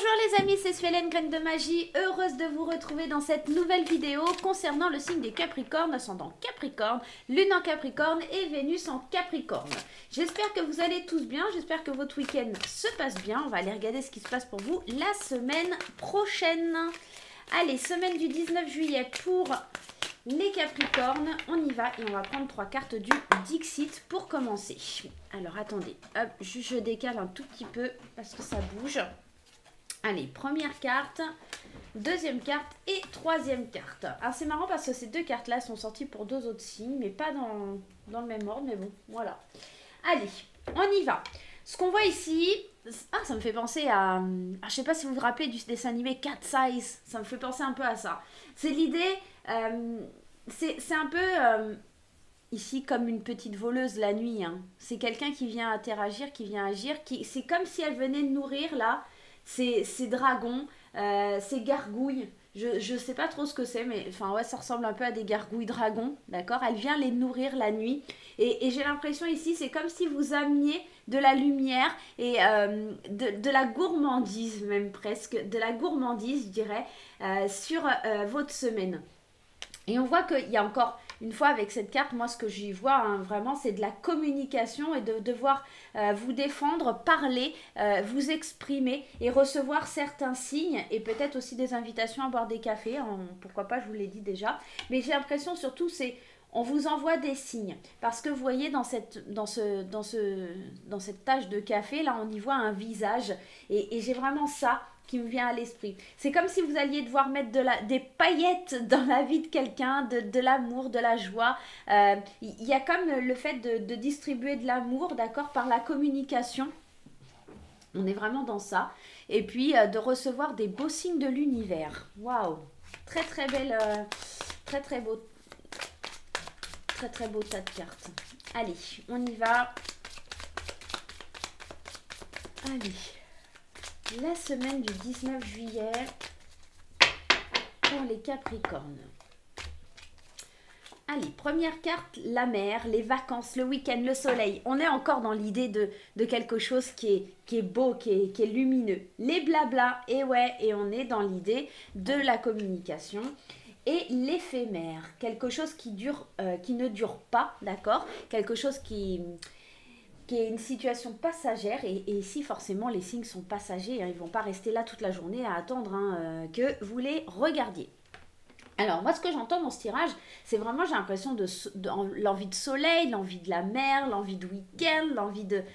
Bonjour les amis, c'est Suelen, Graine de Magie, heureuse de vous retrouver dans cette nouvelle vidéo concernant le signe des Capricornes, ascendant Capricorne, Lune en Capricorne et Vénus en Capricorne. J'espère que vous allez tous bien, j'espère que votre week-end se passe bien. On va aller regarder ce qui se passe pour vous la semaine prochaine. Allez, semaine du 19 juillet pour les Capricornes, on y va et on va prendre 3 cartes du Dixit pour commencer. Alors attendez, hop, je décale un tout petit peu parce que ça bouge. Allez, première carte, deuxième carte et troisième carte. Alors c'est marrant parce que ces deux cartes-là sont sorties pour deux autres signes, mais pas dans le même ordre, mais bon, voilà. Allez, on y va. Ce qu'on voit ici, ça me fait penser à je sais pas si vous vous rappelez du dessin animé Cat Size, ça me fait penser un peu à ça. C'est l'idée, c'est un peu ici comme une petite voleuse la nuit. Hein. C'est quelqu'un qui vient interagir, qui vient agir, c'est comme si elle venait nourrir là. Ces dragons, ces gargouilles, je sais pas trop ce que c'est, mais enfin ouais, ça ressemble un peu à des gargouilles dragons, d'accord? Elle vient les nourrir la nuit, et j'ai l'impression ici, c'est comme si vous ameniez de la lumière et de la gourmandise, même presque, de la gourmandise, je dirais, sur votre semaine. Et on voit qu'il y a encore une fois avec cette carte, moi ce que j'y vois hein, vraiment c'est de la communication et de devoir vous défendre, parler, vous exprimer et recevoir certains signes et peut-être aussi des invitations à boire des cafés, hein, pourquoi pas, je vous l'ai dit déjà. Mais j'ai l'impression surtout c'est on vous envoie des signes parce que vous voyez dans cette tache de café là on y voit un visage et j'ai vraiment ça qui me vient à l'esprit. C'est comme si vous alliez devoir mettre des paillettes dans la vie de quelqu'un, de l'amour, de la joie. Il y a comme le fait de distribuer de l'amour, d'accord, par la communication. On est vraiment dans ça. Et puis de recevoir des beaux signes de l'univers. Waouh! Très très belle, très beau tas de cartes. Allez, on y va. Allez. La semaine du 19 juillet pour les Capricornes. Allez, première carte, la mer, les vacances, le week-end, le soleil. On est encore dans l'idée de quelque chose qui est beau, qui est lumineux. Les blablas, et ouais, et on est dans l'idée de la communication. Et l'éphémère, quelque chose qui ne dure pas, d'accord? Quelque chose qui est une situation passagère et ici forcément les signes sont passagers, hein, ils ne vont pas rester là toute la journée à attendre hein, que vous les regardiez. Alors moi ce que j'entends dans ce tirage, c'est vraiment j'ai l'impression de l'envie de soleil, l'envie de la mer, l'envie de week-end, l'envie de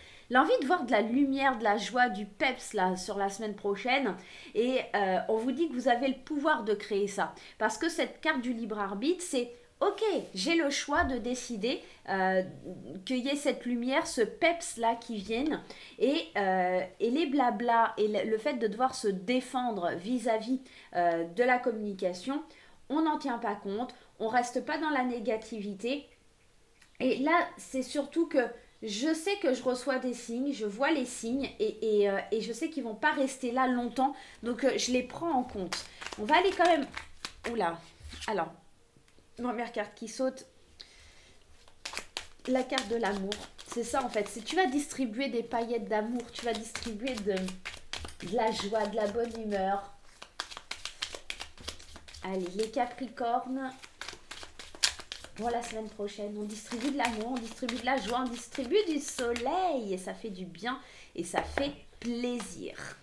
voir de la lumière, de la joie, du peps là sur la semaine prochaine et on vous dit que vous avez le pouvoir de créer ça parce que cette carte du libre arbitre c'est ok, j'ai le choix de décider qu'il y ait cette lumière, ce peps là qui vienne et les blablas et le fait de devoir se défendre vis-à-vis de la communication, on n'en tient pas compte, on reste pas dans la négativité et là c'est surtout que je sais que je reçois des signes, je vois les signes et je sais qu'ils vont pas rester là longtemps donc je les prends en compte. On va aller quand même... Oula, alors... Première carte qui saute, la carte de l'amour. C'est ça en fait, tu vas distribuer des paillettes d'amour, tu vas distribuer de la joie, de la bonne humeur. Allez, les Capricornes, pour la semaine prochaine, on distribue de l'amour, on distribue de la joie, on distribue du soleil et ça fait du bien et ça fait plaisir.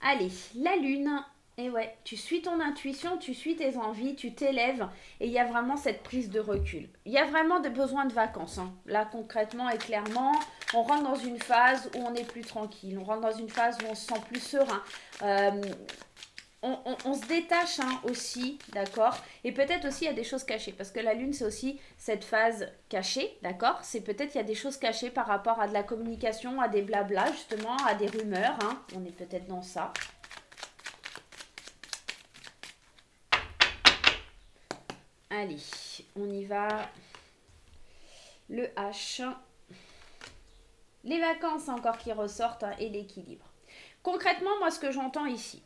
Allez, la lune. Et ouais, tu suis ton intuition, tu suis tes envies, tu t'élèves et il y a vraiment cette prise de recul. Il y a vraiment des besoins de vacances. Hein. Là, concrètement et clairement, on rentre dans une phase où on est plus tranquille. On rentre dans une phase où on se sent plus serein. On se détache hein, aussi, d'accord? Et peut-être aussi il y a des choses cachées. Parce que la lune, c'est aussi cette phase cachée, d'accord? C'est peut-être il y a des choses cachées par rapport à de la communication, à des blablas, justement, à des rumeurs. Hein. On est peut-être dans ça. Allez, on y va. Le H. Les vacances encore qui ressortent hein, et l'équilibre. Concrètement, moi, ce que j'entends ici,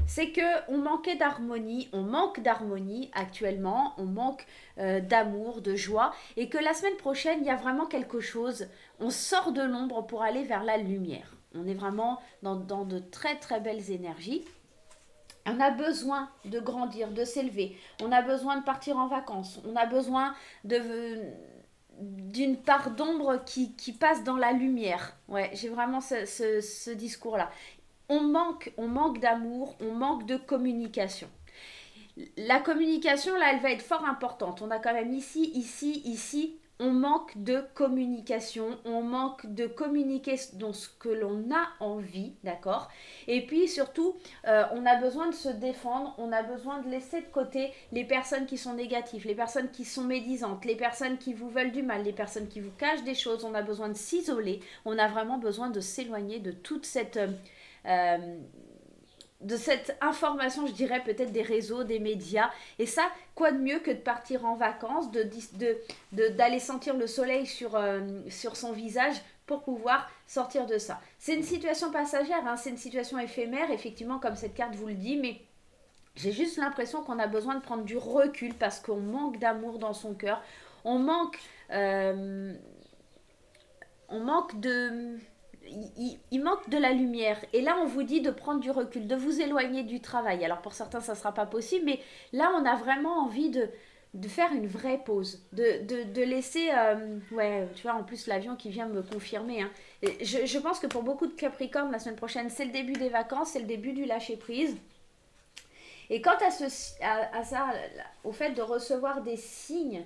c'est qu'on manquait d'harmonie, on manque d'harmonie actuellement, on manque d'amour, de joie, et que la semaine prochaine, il y a vraiment quelque chose, on sort de l'ombre pour aller vers la lumière. On est vraiment dans de très très belles énergies. On a besoin de grandir, de s'élever. On a besoin de partir en vacances. On a besoin d'une part d'ombre qui passe dans la lumière. Ouais, j'ai vraiment ce discours-là. On manque d'amour, on manque de communication. La communication, là, elle va être fort importante. On a quand même ici, on manque de communication, on manque de communiquer dans ce que l'on a envie, d'accord? Et puis surtout, on a besoin de se défendre, on a besoin de laisser de côté les personnes qui sont négatives, les personnes qui sont médisantes, les personnes qui vous veulent du mal, les personnes qui vous cachent des choses. On a besoin de s'isoler, on a vraiment besoin de s'éloigner de toute cette information, je dirais peut-être des réseaux, des médias. Et ça, quoi de mieux que de partir en vacances, d'aller sentir le soleil sur son visage pour pouvoir sortir de ça. C'est une situation passagère, hein, c'est une situation éphémère, effectivement, comme cette carte vous le dit, mais j'ai juste l'impression qu'on a besoin de prendre du recul parce qu'on manque d'amour dans son cœur. On manque de... Il manque de la lumière. Et là, on vous dit de prendre du recul, de vous éloigner du travail. Alors, pour certains, ça ne sera pas possible, mais là, on a vraiment envie de faire une vraie pause, de laisser... ouais, tu vois, en plus, l'avion qui vient me confirmer. Hein. Je pense que pour beaucoup de Capricornes, la semaine prochaine, c'est le début des vacances, c'est le début du lâcher-prise. Et quant à ça, au fait de recevoir des signes,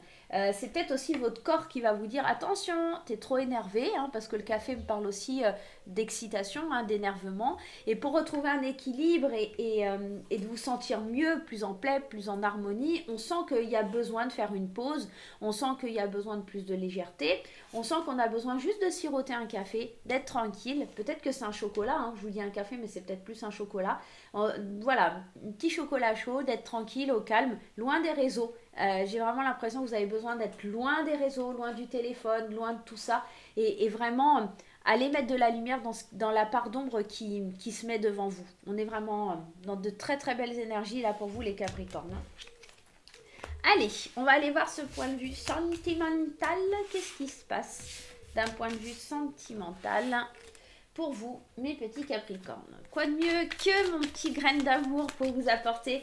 c'est peut-être aussi votre corps qui va vous dire attention, t'es trop énervé, hein, parce que le café me parle aussi d'excitation, hein, d'énervement. Et pour retrouver un équilibre et de vous sentir mieux, plus en paix, plus en harmonie, on sent qu'il y a besoin de faire une pause, on sent qu'il y a besoin de plus de légèreté, on sent qu'on a besoin juste de siroter un café, d'être tranquille. Peut-être que c'est un chocolat, hein, je vous dis un café, mais c'est peut-être plus un chocolat. Voilà, un petit chocolat chaud, d'être tranquille, au calme, loin des réseaux. J'ai vraiment l'impression que vous avez besoin d'être loin des réseaux, loin du téléphone, loin de tout ça. Et vraiment, aller mettre de la lumière dans la part d'ombre qui se met devant vous. On est vraiment dans de très très belles énergies là pour vous les Capricornes. Allez, on va aller voir ce point de vue sentimental. Qu'est-ce qui se passe d'un point de vue sentimental pour vous, mes petits Capricornes? Quoi de mieux que mon petit grain d'amour pour vous apporter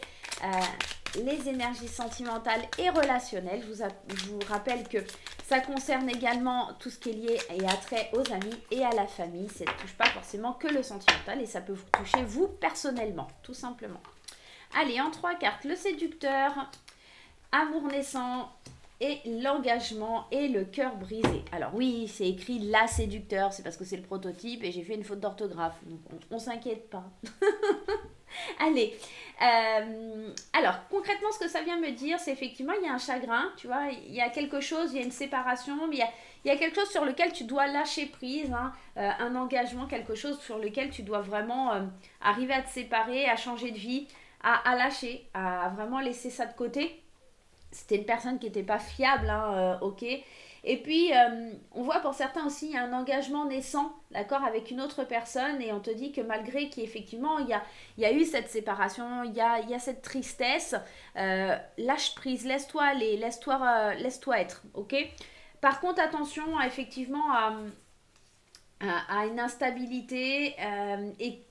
les énergies sentimentales et relationnelles. Je vous rappelle que ça concerne également tout ce qui est lié et attrait aux amis et à la famille. Ça ne touche pas forcément que le sentimental et ça peut vous toucher vous personnellement, tout simplement. Allez, en 3 cartes, le séducteur, amour naissant et l'engagement et le cœur brisé. Alors oui, c'est écrit la séducteur, c'est parce que c'est le prototype et j'ai fait une faute d'orthographe. Donc on s'inquiète pas. Allez, alors concrètement ce que ça vient me dire, c'est effectivement il y a un chagrin, tu vois, il y a quelque chose, il y a une séparation, mais il y a quelque chose sur lequel tu dois lâcher prise, hein, un engagement, quelque chose sur lequel tu dois vraiment arriver à te séparer, à changer de vie, à lâcher, à vraiment laisser ça de côté. C'était une personne qui n'était pas fiable, hein, ok. Et puis, on voit pour certains aussi, il y a un engagement naissant, d'accord, avec une autre personne. Et on te dit que malgré qu'effectivement, il y a eu cette séparation, il y a cette tristesse, lâche prise, laisse-toi aller, laisse-toi être, ok. Par contre, attention, effectivement, à une instabilité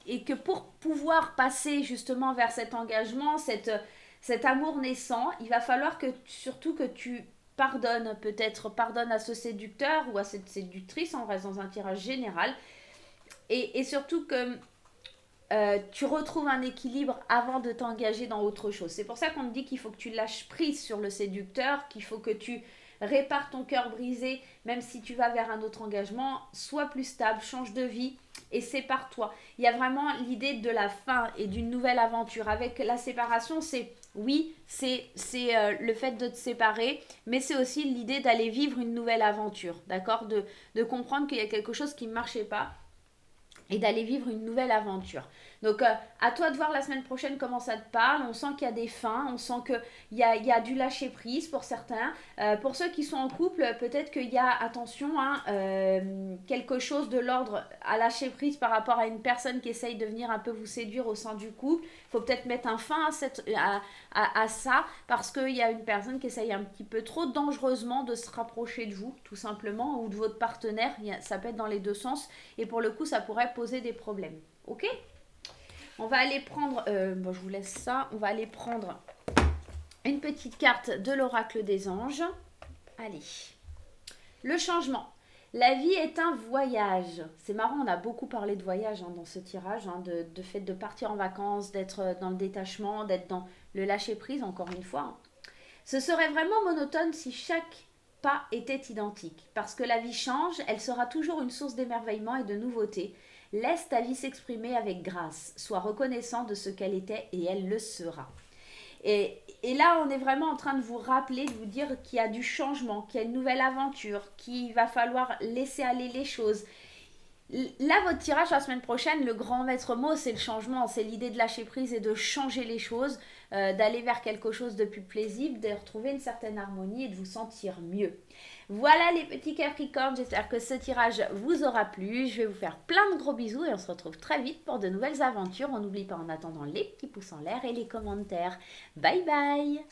et que pour pouvoir passer justement vers cet engagement, cet amour naissant, il va falloir surtout que tu pardonnes, peut-être pardonne à ce séducteur ou à cette séductrice, on reste dans un tirage général, et surtout que tu retrouves un équilibre avant de t'engager dans autre chose. C'est pour ça qu'on te dit qu'il faut que tu lâches prise sur le séducteur, qu'il faut que tu répares ton cœur brisé, même si tu vas vers un autre engagement, sois plus stable, change de vie et sépare-toi. Il y a vraiment l'idée de la fin et d'une nouvelle aventure. Avec la séparation, c'est le fait de te séparer, mais c'est aussi l'idée d'aller vivre une nouvelle aventure, d'accord, de comprendre qu'il y a quelque chose qui ne marchait pas et d'aller vivre une nouvelle aventure. Donc, à toi de voir la semaine prochaine comment ça te parle. On sent qu'il y a des fins, on sent qu'il y a du lâcher prise pour certains. Pour ceux qui sont en couple, peut-être qu'il y a, attention, hein, quelque chose de l'ordre à lâcher prise par rapport à une personne qui essaye de venir un peu vous séduire au sein du couple. Il faut peut-être mettre un fin à ça parce qu'il y a une personne qui essaye un petit peu trop dangereusement de se rapprocher de vous, tout simplement, ou de votre partenaire. Ça peut être dans les deux sens et pour le coup, ça pourrait poser des problèmes. Ok ? On va aller prendre, bon, je vous laisse ça, on va aller prendre une petite carte de l'oracle des anges. Allez, le changement. La vie est un voyage. C'est marrant, on a beaucoup parlé de voyage dans ce tirage, de fait de partir en vacances, d'être dans le détachement, d'être dans le lâcher-prise, encore une fois. Ce serait vraiment monotone si chaque pas était identique. Parce que la vie change, elle sera toujours une source d'émerveillement et de nouveauté. Laisse ta vie s'exprimer avec grâce. Sois reconnaissant de ce qu'elle était et elle le sera. Et là, on est vraiment en train de vous rappeler, de vous dire qu'il y a du changement, qu'il y a une nouvelle aventure, qu'il va falloir laisser aller les choses. Là, votre tirage la semaine prochaine, le grand maître mot, c'est le changement, c'est l'idée de lâcher prise et de changer les choses, d'aller vers quelque chose de plus paisible, de retrouver une certaine harmonie et de vous sentir mieux. Voilà les petits Capricornes, j'espère que ce tirage vous aura plu. Je vais vous faire plein de gros bisous et on se retrouve très vite pour de nouvelles aventures. On n'oublie pas en attendant les petits pouces en l'air et les commentaires. Bye bye!